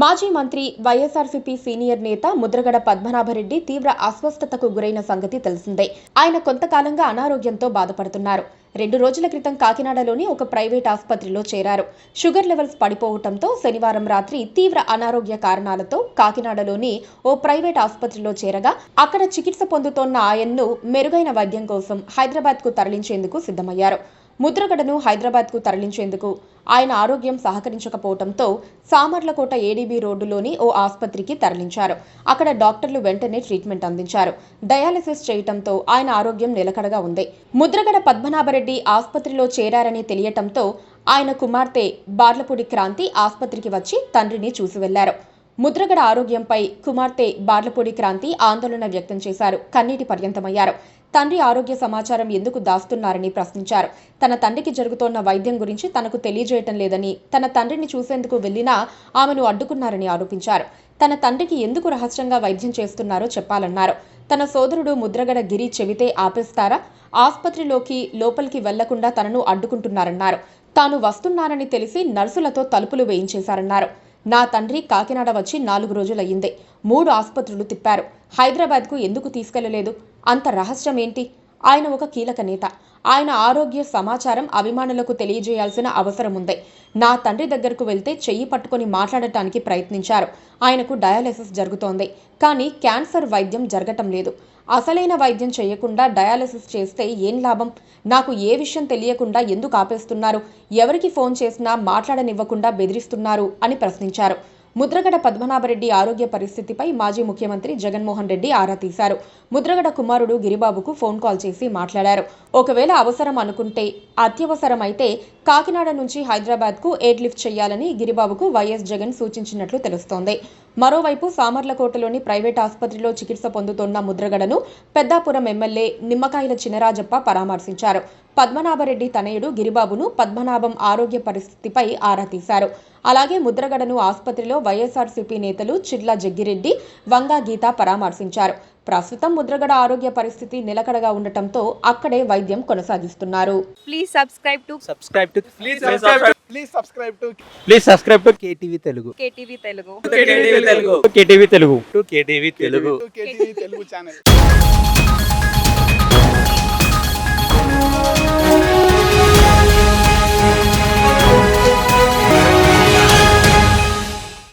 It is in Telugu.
మాజీ మంత్రి వైఎస్ఆర్సీపీ సీనియర్ నేత ముద్రగడ పద్మనాభరెడ్డి తీవ్ర అస్వస్థతకు గురైన సంగతి తెలిసిందే. ఆయన కొంతకాలంగా అనారోగ్యంతో బాధపడుతున్నారు. 2 రోజుల క్రితం కాకినాడలోని ఒక ప్రైవేట్ ఆసుపత్రిలో చేరారు. షుగర్ లెవెల్స్ పడిపోవడంతో శనివారం రాత్రి తీవ్ర అనారోగ్య కారణాలతో కాకినాడలోని ఓ ప్రైవేట్ ఆసుపత్రిలో చేరగా అక్కడ చికిత్స పొందుతోన్న ఆయన్ను మెరుగైన వైద్యం కోసం హైదరాబాద్కు తరలించేందుకు సిద్ధమయ్యారు. ముద్రగడను హైదరాబాద్కు తరలించేందుకు ఆయన ఆరోగ్యం సహకరించకపోవడంతో సామర్లకోట ఏడీబీ రోడ్డులోని ఓ ఆసుపత్రికి తరలించారు. అక్కడ డాక్టర్లు వెంటనే ట్రీట్మెంట్ అందించారు. డయాలసిస్ చేయటంతో ఆయన ఆరోగ్యం నిలకడగా ఉంది. ముద్రగడ పద్మనాభరెడ్డి ఆసుపత్రిలో చేరారని తెలియటంతో ఆయన కుమార్తె బార్లపూడి క్రాంతి ఆసుపత్రికి వచ్చి తండ్రిని చూసి వెళ్లారు. ముద్రగడ ఆరోగ్యంపై కుమార్తె బార్లపూడి క్రాంతి ఆందోళన వ్యక్తం చేశారు. కన్నీటి పర్యంతమయ్యారు. తండ్రి ఆరోగ్య సమాచారం ఎందుకు దాస్తున్నారని ప్రశ్నించారు. తన తండ్రికి జరుగుతోన్న వైద్యం గురించి తనకు తెలియజేయటం లేదని, తన తండ్రిని చూసేందుకు వెళ్లినా ఆమెను అడ్డుకున్నారని ఆరోపించారు. తన తండ్రికి ఎందుకు రహస్యంగా వైద్యం చేస్తున్నారో చెప్పాలన్నారు. తన సోదరుడు ముద్రగడ గిరి చెబితే ఆపేస్తారా? ఆసుపత్రిలోకి లోపలికి వెళ్లకుండా తనను అడ్డుకుంటున్నారన్నారు. తాను వస్తున్నానని తెలిసి నర్సులతో తలుపులు వేయించేశారన్నారు. నా తండ్రి కాకినాడ వచ్చి 4 రోజులయ్యింది. 3 ఆసుపత్రులు తిప్పారు. హైదరాబాద్కు ఎందుకు తీసుకెళ్లలేదు? అంత రహస్యం ఏంటి? ఆయన ఒక కీలక నేత. ఆయన ఆరోగ్య సమాచారం అభిమానులకు తెలియజేయాల్సిన అవసరం ఉంది. నా తండ్రి దగ్గరకు వెళ్తే చెయ్యి పట్టుకొని మాట్లాడటానికి ప్రయత్నించారు. ఆయనకు డయాలసిస్ జరుగుతోంది. కానీ క్యాన్సర్ వైద్యం జరగటం లేదు. అసలైన వైద్యం చేయకుండా డయాలసిస్ చేస్తే ఏం లాభం? నాకు ఏ విషయం తెలియకుండా ఎందుకు ఆపేస్తున్నారు? ఎవరికి ఫోన్ చేసినా మాట్లాడనివ్వకుండా బెదిరిస్తున్నారు అని ప్రశ్నించారు. ముద్రగడ పద్మనాభరెడ్డి ఆరోగ్య పరిస్థితిపై మాజీ ముఖ్యమంత్రి జగన్మోహన్ రెడ్డి ఆరా తీశారు. ముద్రగడ కుమారుడు గిరిబాబుకు ఫోన్ కాల్ చేసి మాట్లాడారు. ఒకవేళ అవసరం అనుకుంటే, అత్యవసరమైతే కాకినాడ నుంచి హైదరాబాద్కు ఎయిర్ లిఫ్ట్ చేయాలని గిరిబాబుకు వైఎస్ జగన్ సూచించినట్లు తెలుస్తోంది. మరోవైపు సామర్లకోటలోని ప్రైవేట్ ఆసుపత్రిలో చికిత్స పొందుతోన్న ముద్రగడను పెద్దాపురం ఎమ్మెల్యే నిమ్మకాయల చినరాజప్ప పరామర్శించారు. పద్మనాభరెడ్డి తనయుడు గిరిబాబును పద్మనాభం ఆరోగ్య పరిస్థితిపై ఆరా తీశారు. అలాగే ముద్రగడను ఆసుపత్రిలో వైఎస్ఆర్సీపీ నేతలు చిర్ల జగ్గిరెడ్డి, వంగా గీత పరామర్శించారు. ప్రస్తుతం ముద్రగడ ఆరోగ్య పరిస్థితి నిలకడగా ఉండటంతో అక్కడే వైద్యం కొనసాగిస్తున్నారు. Please subscribe to KTV Telugu. KTV Telugu. KTV Telugu channel.